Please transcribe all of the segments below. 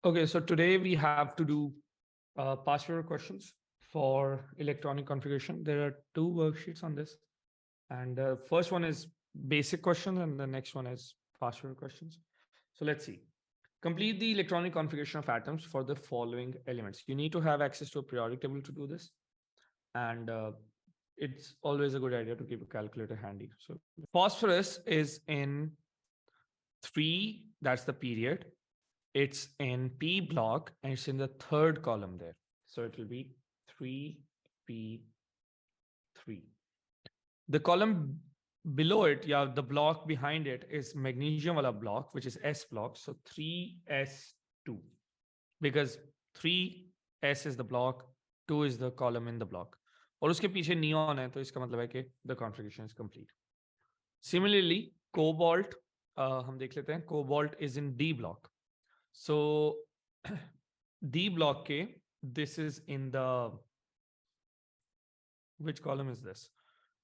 Okay, so today we have to do past paper questions for electronic configuration. There are two worksheets on this, and the first one is basic questions, and the next one is past paper questions. So let's see. Complete the electronic configuration of atoms for the following elements. You need to have access to a periodic table to do this, and it's always a good idea to keep a calculator handy. So phosphorus is in 3, that's the period. It's in P block and it's in the third column there. So it will be 3P3. The column below it, yeah, the block behind it is magnesium wala block, which is S block. So 3S2, because 3S is the block, 2 is the column in the block. और उसके पीछे neon है, तो इसका मतलब है कि the configuration is complete. Similarly, cobalt, हम देख लेते हैं, cobalt is in D block. So D block K, this is in the, which column is this?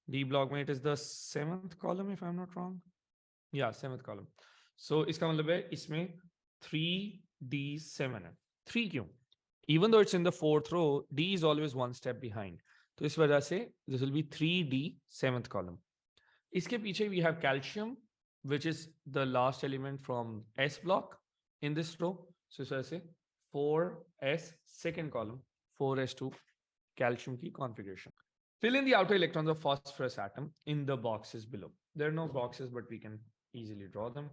D block में it is the 7th column if I'm not wrong. Yeah, 7th column. So इसका मतलब है इसमें 3D7 है. 3 क्यों? Even though it's in the 4th row, D is always one step behind. तो इस वजह से this will be 3D 7th column. इसके पीछे we have calcium, which is the last element from S block in this row. So इस वजह से 4S 2nd column, 4S2 calcium की configuration. Fill in the outer electrons of phosphorus atom in the boxes below. There are no boxes, but we can easily draw them.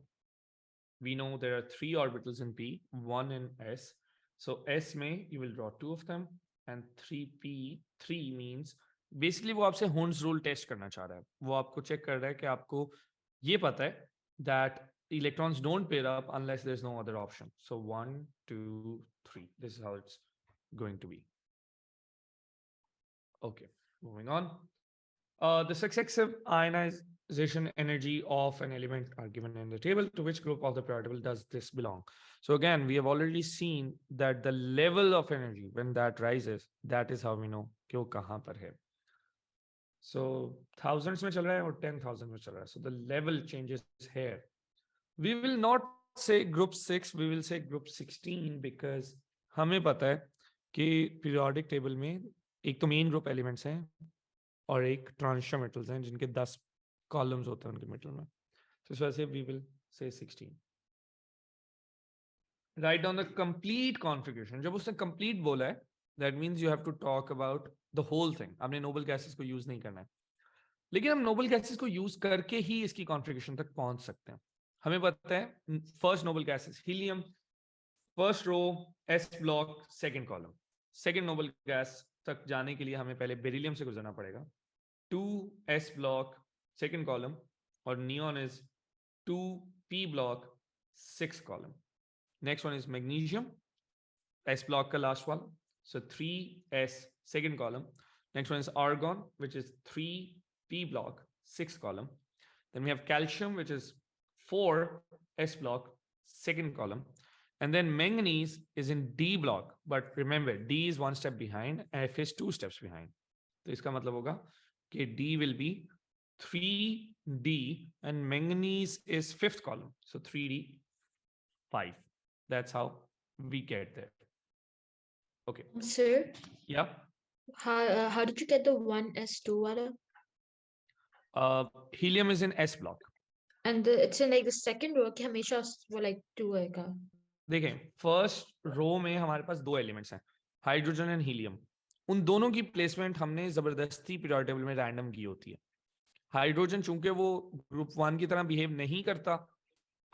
We know there are 3 orbitals in P, 1 in S. So S में you will draw 2 of them, and 3P3 means basically वो आपसे Hund's rule test करना चाह रहा है. वो आपको check कर रहा है कि आपको ये पता है that electrons don't pair up unless there's no other option. So 1, 2, 3. This is how it's going to be. Okay, moving on. The successive ionization energy of an element are given in the table. To which group of the periodic table does this belong? So again, we have already seen that the level of energy when that rises, that is how we know कि वो कहाँ पर है. So thousands में चल रहा है और 10,000 में चल रहा है. So the level changes here. We will not say group 6, we will say group 16 because हमें पता है कि periodic table में एक तो main group elements हैं और एक transition metals हैं जिनके 10 columns होते हैं उनके metal में. So इस वजह से we will say 16. Write down the complete configuration. जब उसने complete बोला है, that means you have to talk about the whole thing. आपने noble gases को use नहीं करना है. लेकिन हम noble gases को use करके ही इसकी configuration तक पहुंच सकते हैं. हमें पता है first noble gases helium, first row S block, second column. Second noble gas तक जाने के लिए हमें पहले बेरिलियम से गुजरना पड़ेगा. 2S block, second column, और neon is 2P block, 6th column. Next one is magnesium, S block का last one, so 3S, second column. Next one is argon, which is 3P block, 6th column. Then we have calcium, which is 4S block, 2nd column. And then manganese is in D block, but remember D is 1 step behind and F is 2 steps behind. तो इसका मतलब होगा कि D will be 3D and manganese is 5th column. So 3D, 5. That's how we get there. Okay. Sir, Yeah. how did you get the 1s2 water? Helium is in S block. And it's in like the second row कि हमेशा वो like 2 आएगा. देखें first row में हमारे पास 2 elements हैं, hydrogen and helium. उन दोनों की प्लेसमेंट हमने जबरदस्ती पीरियोडिक टेबल में रैंडम की होती है. हाइड्रोजन चूंकि वो ग्रुप 1 की तरह बिहेव नहीं करता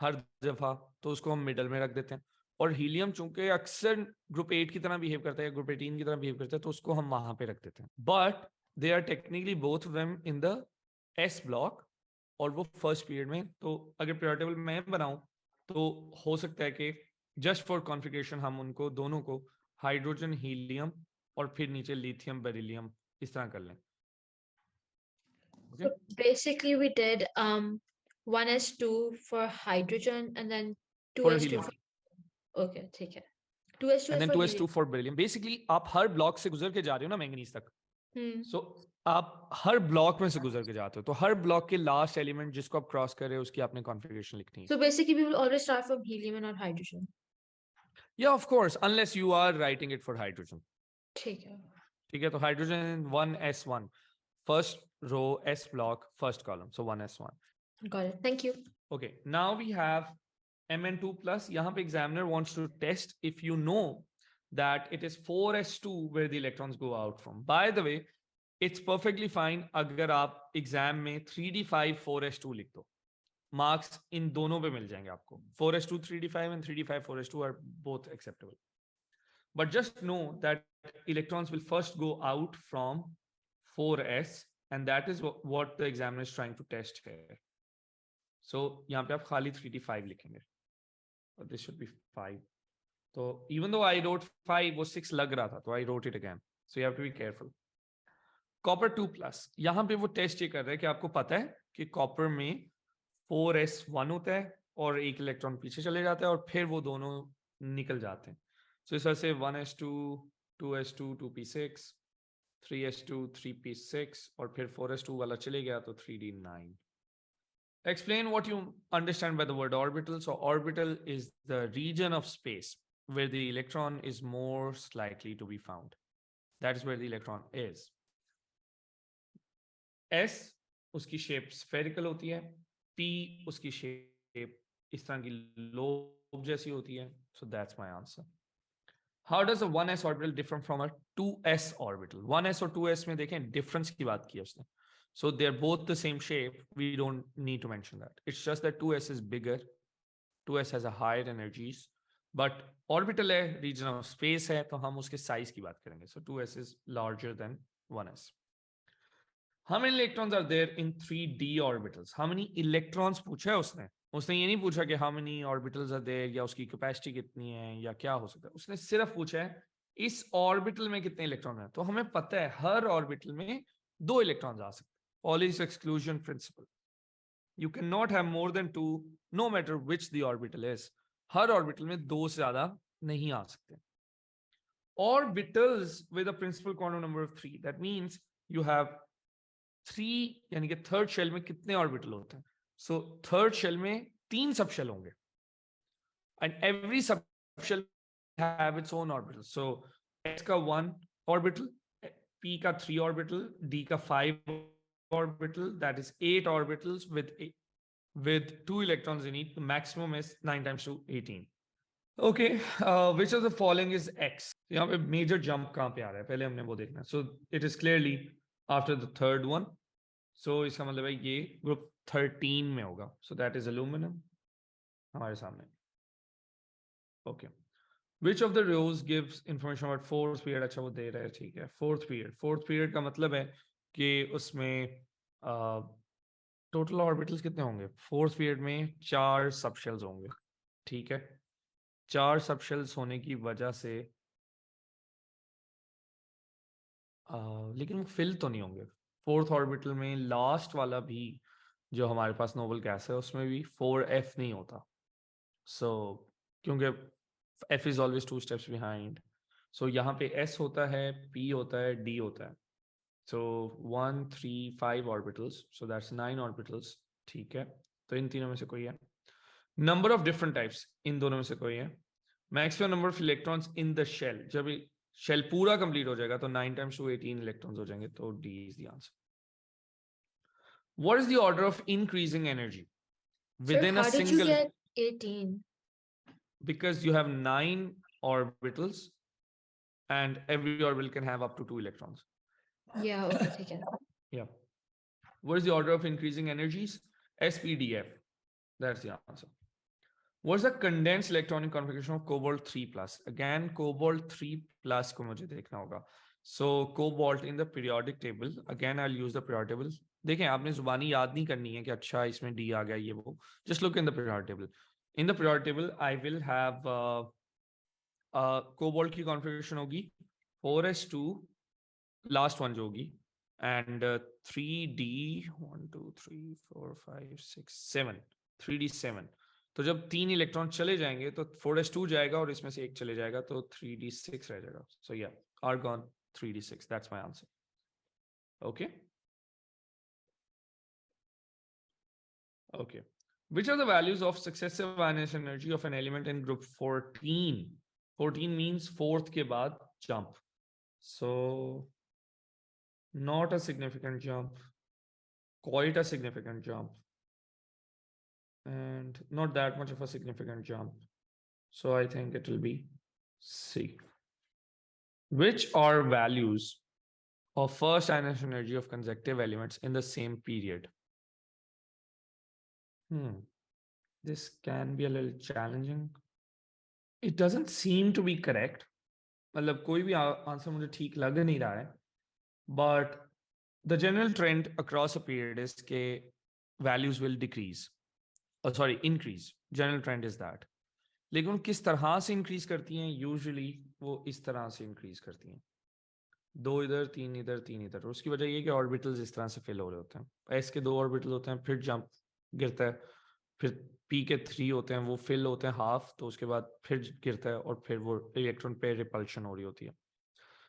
हर दफा, तो उसको हम मिडल में रख देते हैं. और हीलियम चूंकि अक्सर ग्रुप 8 की तरह बिहेव करता है, ग्रुप 18 की तरह बिहेव करता है, तो उसको हम वहां पे रख देते हैं. But they are technically both of them in the S block, और वो फर्स्ट पीरियड में. तो अगर पीरियोडिक टेबल मैं बनाऊं तो हो सकता है कि जस्ट फॉर कॉन्फ़िगरेशन हम उनको दोनों को हाइड्रोजन हीलियम और फिर नीचे लिथियम बेरिलियम इस तरह कर लें. So basically we did 1s2 for hydrogen and then 2s2 for okay, ठीक है. 2s2 and then 2s2 for beryllium. Basically आप हर ब्लॉक से गुजर के जा रहे हो ना मैंगनीज तक. So आप हर ब्लॉक में से गुजर के जाते हो, तो हर ब्लॉक के लास्ट एलिमेंट जिसको आप क्रॉस कर रहे हो उसकी आपने कॉन्फ़िगरेशन लिखनी है. So basically we will always start from helium and not hydrogen. Yeah, of course, unless you are writing it for hydrogen. ठीक है. ठीक है, तो hydrogen 1s1, first row s block, first column, so 1s1. Got it. Thank you. Okay, now we have Mn2 plus. यहाँ पे examiner wants to test if you know that it is 4s2 where the electrons go out from. By the way, it's perfectly fine अगर आप exam में 3d5 4s2 लिख दो, marks इन दोनों पे मिल जाएंगे आपको. 4s2 3d5 and 3d5 4s2 are both acceptable. But just know that electrons will first go out from 4s, and that is what the examiner is trying to test here. So यहाँ पे आप खाली 3d5 लिखेंगे. This should be 5. So even though I wrote 5, वो 6 लग रहा था, तो I wrote it again. So you have to be careful. Copper 2 plus. यहाँ पे वो टेस्ट ये कर रहे हैं कि आपको पता है कि कॉपर में 4s1 होता है और एक इलेक्ट्रॉन पीछे चले जाता है और फिर वो दोनों निकल जाते हैं. So इस वजह से 1s2 2s2 2p6 3s2 3p6 और फिर 4s2 वाला चले गया तो 3d9. Explain what you understand by the word orbital. So orbital is the region of space where the electron is most likely to be found. That is where the electron is. S उसकी shape spherical होती है, P उसकी shape इस तरह की lobe जैसी होती है. So that's my answer. How does a 1s orbital differ from a 2s orbital? 1s और 2s में देखें difference की बात की है उसने. So they're both the same shape. We don't need to mention that. It's just that 2s is bigger. 2s has a higher energies. But orbital है, region of space है, तो हम उसके size की बात करेंगे. So 2s is larger than 1s. How many electrons are there in 3d orbitals? How many electrons पूछा है उसने? उसने ये नहीं पूछा कि how many orbitals are there या उसकी capacity कितनी है या क्या हो सकता है. उसने सिर्फ पूछा है इस orbital में कितने electron हैं. तो हमें पता है हर orbital में 2 electrons आ सकते हैं. Pauli's exclusion principle. You cannot have more than 2 no matter which the orbital is. Her orbital में 2 से ज़्यादा नहीं आ सकते. Orbitals with a principal quantum number of 3. That means you have 3, यानी कि third shell में कितने orbital होते हैं? So third shell में 3 subshell होंगे. And every subshell have its own orbital. So S का 1 orbital, P का 3 orbital, D का 5 orbital, that is 8 orbitals with 2 electrons in each. The maximum is 9 times 2, 18. Okay, which of the following is X? यहाँ पे major jump कहाँ पे आ रहा है? पहले हमने वो देखना. So it is clearly after the third one. So इसका मतलब है ये group 13 में होगा. So that is aluminum. हमारे सामने. Okay. Which of the rows gives information about fourth period? अच्छा वो दे रहा है, ठीक है. Fourth period. Fourth period का मतलब है कि उसमें total orbitals कितने होंगे? Fourth period में 4 subshells होंगे, ठीक है. 4 subshells होने की वजह से लेकिन वो fill तो नहीं होंगे. Fourth orbital में last वाला भी जो हमारे पास noble gas है उसमें भी 4f नहीं होता. So क्योंकि F is always 2 steps behind. So यहाँ पे S होता है, P होता है, D होता है. So 1, 3, 5 orbitals. So that's 9 orbitals. ठीक है. तो इन तीनों में से कोई है. Number of different types. इन दोनों में से कोई है. Maximum number of electrons in the shell. जब shell पूरा complete हो जाएगा तो 9 times 2, 18 electrons हो जाएंगे. तो D is the answer. What is the order of increasing energy within Sir, a how did single? you get 18? Because you have 9 orbitals and every orbital can have up to 2 electrons. Yeah, okay, ठीक है. Yeah. What is the order of increasing energies? SPDF. That's the answer. What's the condensed electronic configuration of cobalt 3 plus? Again, cobalt 3 plus को मुझे देखना होगा. So cobalt in the periodic table. Again, I'll use the periodic table. देखें आपने जुबानी याद नहीं करनी है कि अच्छा इसमें D आ गया ये वो. Just look in the periodic table. In the periodic table, I will have cobalt की configuration होगी 4s2 last one जो होगी and 3d 1 2 3 4 5 6 7 3d7. तो जब 3 इलेक्ट्रॉन चले जाएंगे तो 4s2 जाएगा और इसमें से एक चले जाएगा तो 3d6 रह जाएगा. So yeah, argon 3d6. That's my answer. Okay. Okay. Which are the values of successive ionization energy of an element in group 14? 14 means fourth के बाद jump. So not a significant jump, quite a significant jump, and not that much of a significant jump. So I think it will be C. Which are values of first ionization energy of consecutive elements in the same period? This can be a little challenging. It doesn't seem to be correct. मतलब कोई भी answer मुझे ठीक लग नहीं रहा है. But the general trend across a period is के values will decrease. Sorry, increase. General trend is that. लेकिन वो किस तरह से इंक्रीज करती हैं? यूजुअली वो इस तरह से इंक्रीज करती हैं. 2 इधर, 3 इधर, 3 इधर. उसकी वजह ये कि ऑर्बिटल्स इस तरह से फिल हो रहे होते हैं. एस के 2 ऑर्बिटल होते हैं, फिर जंप गिरता है. फिर पी के 3 होते हैं, वो फिल होते हैं हाफ, तो उसके बाद फिर गिरता है और फिर वो इलेक्ट्रॉन पेयर रिपल्शन हो रही होती है.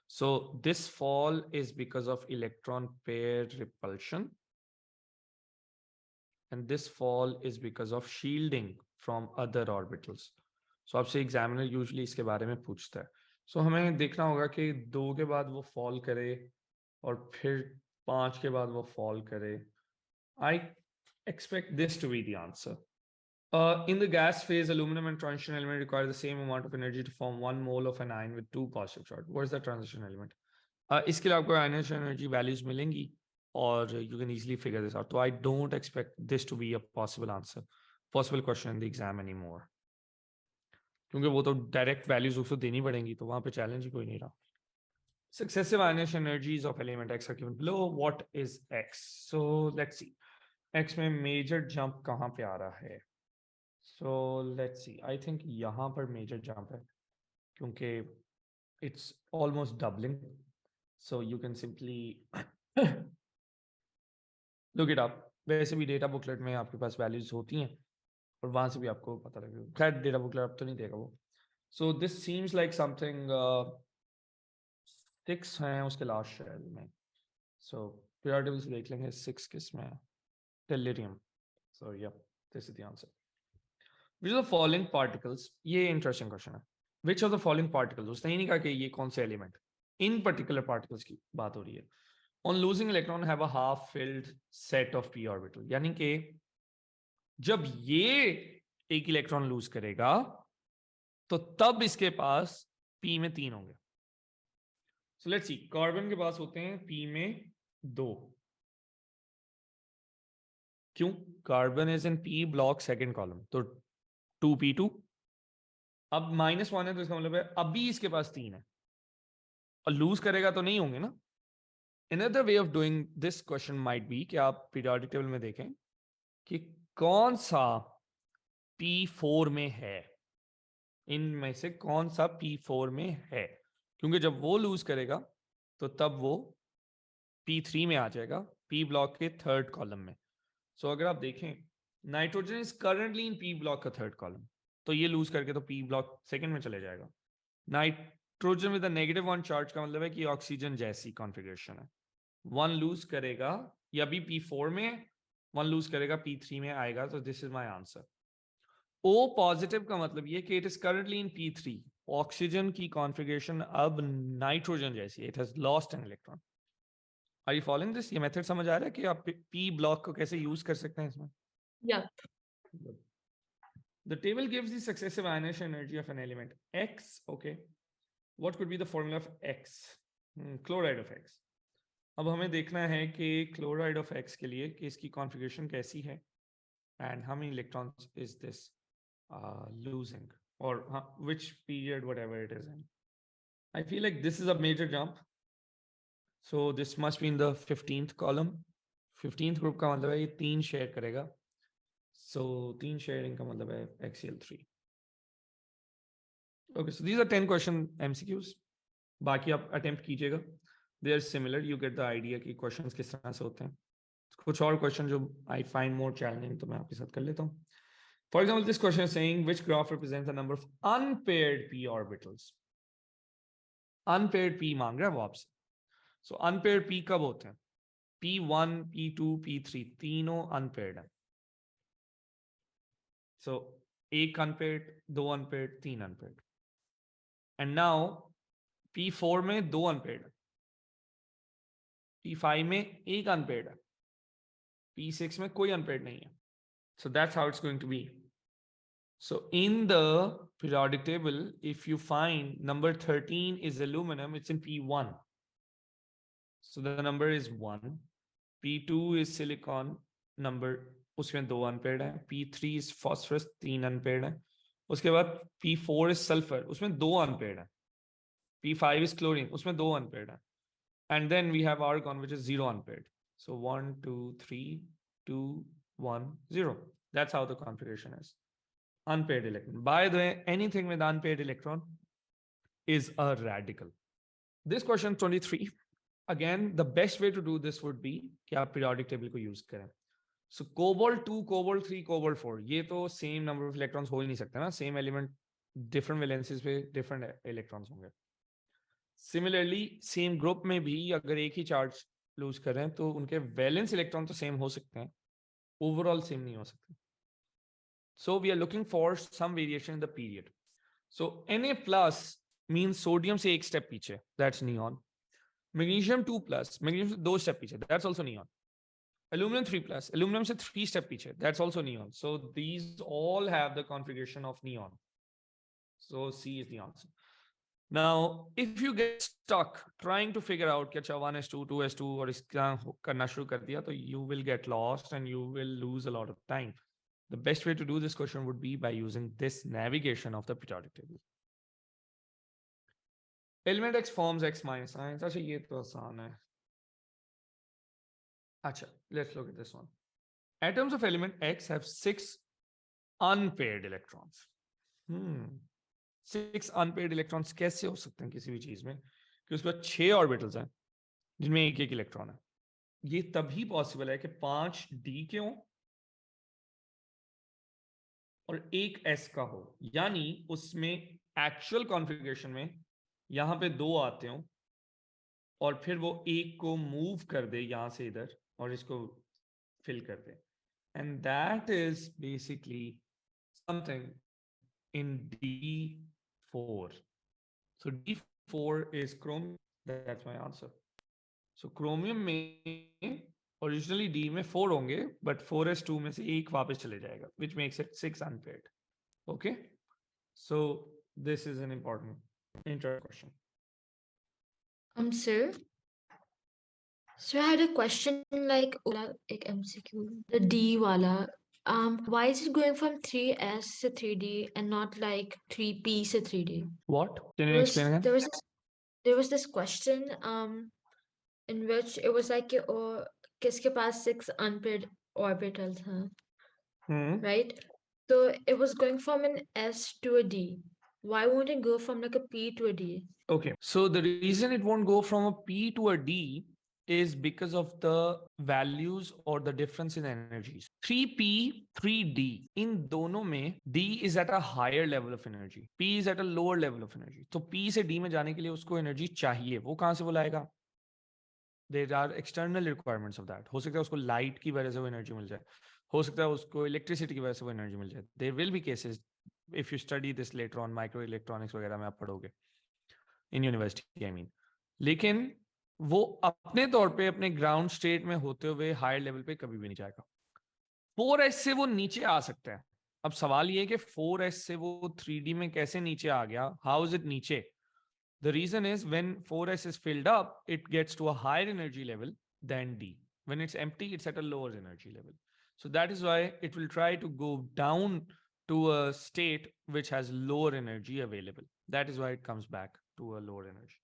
So this fall is because of electron pair repulsion, and this fall is because of shielding from other orbitals. So आपसे examiner usually इसके बारे में पूछता है. So हमें देखना होगा कि 2 के बाद वो fall करे और फिर 5 के बाद वो fall करे. I expect this to be the answer. In the gas phase, aluminum and transition element require the same amount of energy to form 1 mole of an ion with 2 positive charge. What is the transition element? इसके लिए आपको ionization energy values मिलेंगी और you can easily figure this out. So I don't expect this to be a possible answer, possible question in the exam anymore. क्योंकि वो तो direct values उसको देनी पड़ेंगी, तो वहाँ पे challenge ही कोई नहीं रहा. Successive ionization energies of element X are given below. What is X? So let's see. X में major jump कहाँ पे आ रहा है? So let's see. I think यहाँ पर major jump है, क्योंकि it's almost doubling. So you can simply look it up. वैसे भी डेटा बुकलेट में आपके पास वैल्यूज होती हैं और वहां से भी आपको पता लगेगा. खैर डेटा बुकलेट अब तो नहीं देगा वो. So this seems like something 6 हैं उसके लास्ट शेल में. सो पीरियोडिक टेबल से देख लेंगे 6 किस में है. Tellurium. So yup, this is the answer. Which of the following particles, ये इंटरेस्टिंग क्वेश्चन है. Which of the following particles, उसने ही नहीं कहा कि ये कौन से एलिमेंट, इन पर्टिकुलर पार्टिकल्स की बात हो रही है. On losing electron have a half filled set of p orbital. यानी कि जब ये एक इलेक्ट्रॉन लूज करेगा तो तब इसके पास p में 3 होंगे. So let's see. कार्बन के पास होते हैं p में 2. क्यों? Carbon is in p block second column, तो 2p2. अब -1 है तो इसका मतलब है अभी इसके पास 3 है और लूज करेगा तो नहीं होंगे ना. Another way of doing this question might be कि आप पीरियोडिक टेबल में देखें कि कौन सा P4 में है, इनमें से कौन सा P4 में है, क्योंकि जब वो लूज करेगा तो तब वो P3 में आ जाएगा, P ब्लॉक के थर्ड कॉलम में. सो अगर आप देखें nitrogen is currently in P block का थर्ड कॉलम, तो ये लूज करके तो P ब्लॉक सेकंड में चले जाएगा. नाइट्रोजन विद -1 चार्ज का मतलब है कि ऑक्सीजन जैसी कॉन्फ़िगरेशन है. 1 लूज करेगा, या भी P4 में 1 लूज करेगा P3 में आएगा. तो this is my answer. O positive का मतलब ये कि it is currently in P3. Oxygen की कॉन्फ़िगरेशन अब नाइट्रोजन जैसी है, it has lost an electron. Are you following this? ये मेथड समझ आ रहा है कि आप P ब्लॉक को कैसे यूज कर सकते हैं इसमें? Yeah. The table gives the successive ionization energy of an element X. Okay, what could be the formula of X? Chloride of X. अब हमें देखना है कि क्लोराइड ऑफ X के लिए कि इसकी कॉन्फ़िगरेशन कैसी है and how many electrons is this losing, or which period whatever it is in. I feel like this is a major jump, so this must be in the 15th column. 15th group का मतलब है ये 3 share करेगा, so 3 sharing का मतलब है XCl3. Okay, so these are 10 question MCQs. बाकी आप अटेम्प्ट कीजिएगा. They are similar, you get the idea कि questions किस तरह से होते हैं. कुछ और क्वेश्चन जो आई फाइंड मोर चैलेंजिंग तो मैं आपके साथ कर लेता हूँ. For example this question is saying which graph represents the number of unpaired p orbitals. Unpaired p मांग रहा है वो आपसे. सो अनपेयर्ड p कब होते हैं? P1, P2, P3 तीनों अनपेयर्ड है. सो एक unpaired, 2 unpaired, 3 unpaired. And now P4 में 2 unpaired है, P5 में 1 unpaired है, P6 में कोई unpaired नहीं है. So that's how it's going to be. So in the periodic table, if you find number 13 is aluminum, it's in P1. So the number is 1. P2 is silicon, number उसमें 2 unpaired है. P3 is phosphorus, 3 unpaired है. उसके बाद P4 is sulfur, उसमें 2 unpaired है. P5 is chlorine, उसमें 2 unpaired है. And then we have argon, which is 0 unpaired. So 1, 2, 3, 2, 1, 0. That's how the configuration is. Unpaired electron. By the way, anything with unpaired electron is a radical. This question 23. Again, the best way to do this would be कि आप periodic table को use करें. So cobalt 2, cobalt 3, cobalt 4. ये तो same number of electrons हो ही नहीं सकते ना. Same element, different valencies पे different electrons होंगे. Similarly, same group में भी अगर एक ही charge lose करें तो उनके valence electron तो same हो सकते हैं. Overall same नहीं हो सकते. So we are looking for some variation in the period. So Na plus means sodium से एक step पीछे. That's neon. Magnesium 2 plus, magnesium से 2 step पीछे. That's also neon. Aluminum 3 plus, aluminum से 3 step पीछे. That's also neon. So these all have the configuration of neon. So C is the answer. Now, if you get stuck trying to figure out कि अच्छा 1s2, 2s2 और इसका करना शुरू कर दिया तो you will get lost and you will lose a lot of time. The best way to do this question would be by using this navigation of the periodic table. Element X forms X minus ions. अच्छा ये तो आसान है. अच्छा, let's look at this one. Atoms of element X have 6 unpaired electrons. 6 unpaired electrons कैसे हो सकते हैं किसी भी चीज में कि उसके बाद 6 ऑर्बिटल्स हैं जिनमें एक एक इलेक्ट्रॉन है. ये तभी पॉसिबल है कि 5 D के हों और एक S का हो, यानी उसमें एक्चुअल कॉन्फ़िगरेशन में यहां पे 2 आते हो और फिर वो एक को मूव कर दे यहां से इधर और इसको फिल कर दे. And that is basically something in D4. So D4 is chromium. That's my answer. So chromium में originally D में 4 होंगे, but 4s2 में से एक वापस चले जाएगा, which makes it 6 unpaired. Okay, so this is an important interesting question. Sir. So I had a question like MCQ, the D wala. Why is it going from 3S to 3D and not like 3P to 3D? What? Can you explain again? There was this question in which it was like oh, किसके पास 6 unpaired orbitals हैं, right? So it was going from an S to a D. Why won't it go from like a P to a D? Okay, so the reason it won't go from a P to a D is because of the values or the difference in energies. 3P, 3D. In दोनों में D is at a higher level of energy. P is at a lower level of energy. तो P से D में जाने के लिए उसको energy चाहिए. वो कहाँ से वो लाएगा? There are external requirements of that. हो सकता है उसको light की वजह से वो energy मिल जाए. हो सकता है उसको electricity की वजह से वो energy मिल जाए. There will be cases, if you study this later on, microelectronics वगैरह में आप पढ़ोगे. In university, I mean. लेकिन वो अपने तौर पे अपने ग्राउंड स्टेट में होते हुए हायर लेवल पे कभी भी नहीं जाएगा. 4s से वो नीचे आ सकता है. अब सवाल ये है कि 4s से वो 3D में कैसे नीचे आ गया? How is it नीचे? The reason is when 4s is filled up, it gets to a higher energy level than D. When it's empty, it's at a lower energy level. So that is why it will try to go down to a state which has lower energy available. That is why it comes back to a lower energy.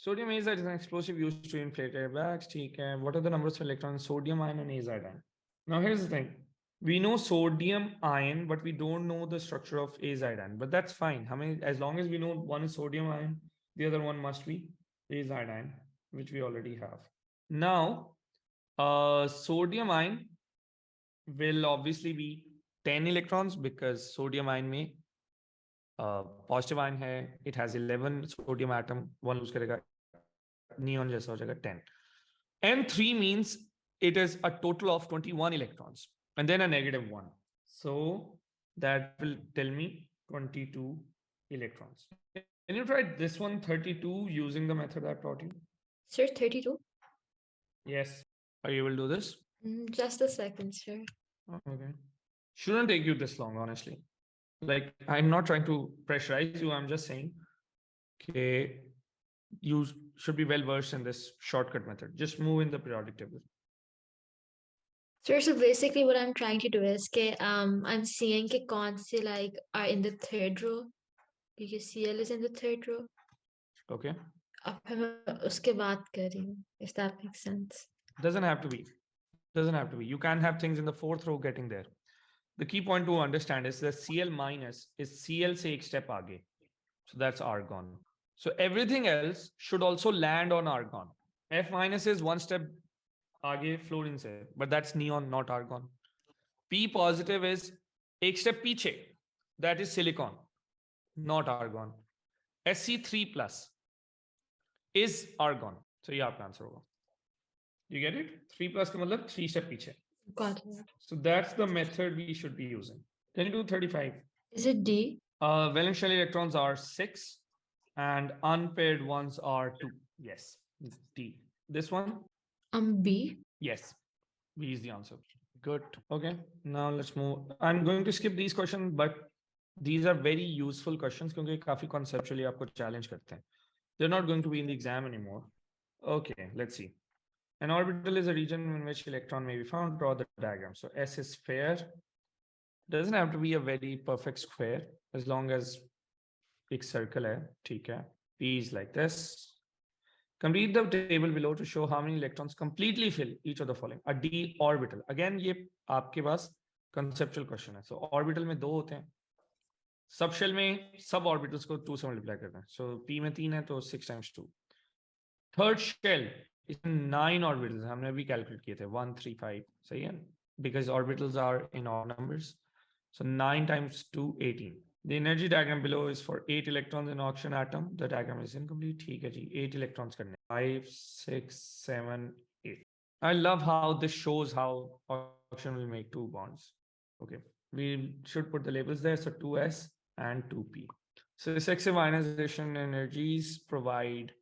Sodium azide is an explosive used to inflate airbags. What are the numbers of electrons in sodium ion and azide ion? Now here's the thing. We know sodium ion, but we don't know the structure of azide ion. But that's fine. As long as we know one is sodium ion, the other one must be azide ion, which we already have. Now, sodium ion will obviously be 10 electrons because sodium ion में positive ion है, it has 11 sodium atom, 1 lose करेगा, neon जैसा हो जाएगा 10. And 3 means it is a total of 21 electrons and then a negative 1. So that will tell me 22 electrons. Can you try this one, 32, using the method I taught you? Sir, 32? Yes. Are you able to do this? Just a second, sir. Okay. Shouldn't take you this long, honestly. Like, I'm not trying to pressurize you. I'm just saying, okay, you should be well versed in this shortcut method. Just move in the periodic table. Sir, so basically what I'm trying to do is I'm seeing कि कौन से like are in the third row because CL is in the third row. Okay. अब फिर मैं उसके बाद कर रही हूँ, if that makes sense. Doesn't have to be. Doesn't have to be. You can have things in the fourth row getting there. The key point to understand is that Cl minus is Cl से एक step आगे. So that's argon. So everything else should also land on argon. F minus is one step आगे fluorine से, but that's neon, not argon. P positive is एक step पीछे. That is silicon, not argon. Sc3 plus is argon. So ये आपका answer होगा. You get it? 3 plus का मतलब 3 step पीछे. Got it. So that's the method we should be using. Can you do 35? Is it D? Valence shell electrons are 6 and unpaired ones are 2. Yes, D. This one? B. Yes, B is the answer. Good. Okay, now let's move. I'm going to skip these questions, but these are very useful questions क्योंकि काफी conceptually आपको challenge करते हैं. They're not going to be in the exam anymore. Okay, let's see. An orbital is a region in which electron may be found. Draw the diagram. So S is fair. Doesn't have to be a very perfect square as long as एक circle है, ठीक है. P is like this. Complete the table below to show how many electrons completely fill each of the following. A d orbital. Again, ये आपके पास conceptual question है. So orbital में दो होते हैं. Subshell में सब orbitals को 2 से multiply करते हैं. So P में 3 है तो 6 times 2. Third shell इसमें 9 orbitals हमने अभी calculate किए थे 1 3 5 सही है because orbitals are in odd numbers. So 9 times 2 18. The energy diagram below is for 8 electrons in oxygen atom. The diagram is incomplete. ठीक है जी 8 electrons करने 5 6 7 8. I love how this shows how oxygen will make 2 bonds. Okay, we should put the labels there. So 2s and 2p. So the selective ionization energies provide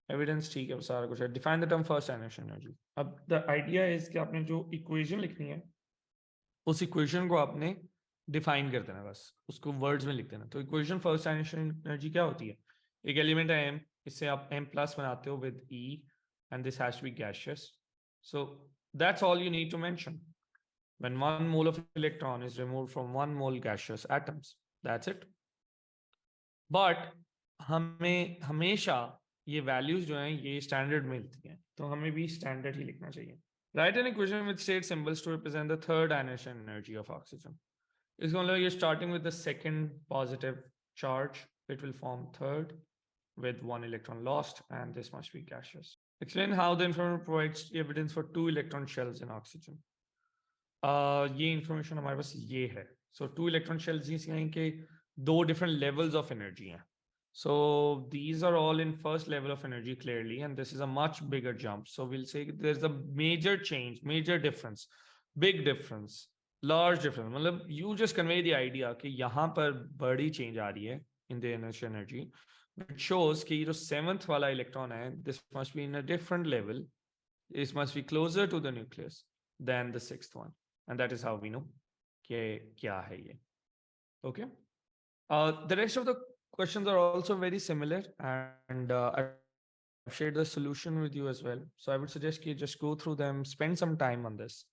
evidence. ठीक है सारा कुछ है. Define the term first ionization energy. अब the idea is कि आपने जो equation लिखनी है उस equation को आपने डिफाइन कर देना, बस उसको वर्ड्स में लिख देना. तो इक्वेशन फर्स्ट ionization एनर्जी क्या होती है? एक एलिमेंट है m, इससे आप m प्लस बनाते हो with e and this has to be gaseous. So that's all you need to mention. When 1 mole of electron is removed from 1 mole gaseous atoms, that's it. But हमें हमेशा ये values जो हैं ये standard मिलती हैं, तो हमें भी स्टैंडर्ड ही लिखना चाहिए. Write an equation with state symbols to represent the third ionization energy of oxygen. It's going to you're starting with the second positive charge. It will form third with 1 electron lost, and this must be gaseous. Explain how the information provides evidence for 2 electron shells in oxygen. ये information हमारे पास ये है. So 2 electron shells हैं कि 2 different levels of energy हैं. So these are all in first level of energy clearly, and this is a much bigger jump. So we'll say there's a major change, major difference, big difference. Large difference. मतलब you just convey the idea कि यहाँ पर बड़ी change आ रही है in the initial energy. It shows कि ये जो 7th वाला electron है, this must be in a different level. This must be closer to the nucleus than the 6th one, and that is how we know कि क्या है ये. Okay. The rest of the questions are also very similar, and I've shared the solution with you as well. So I would suggest you just go through them, spend some time on this.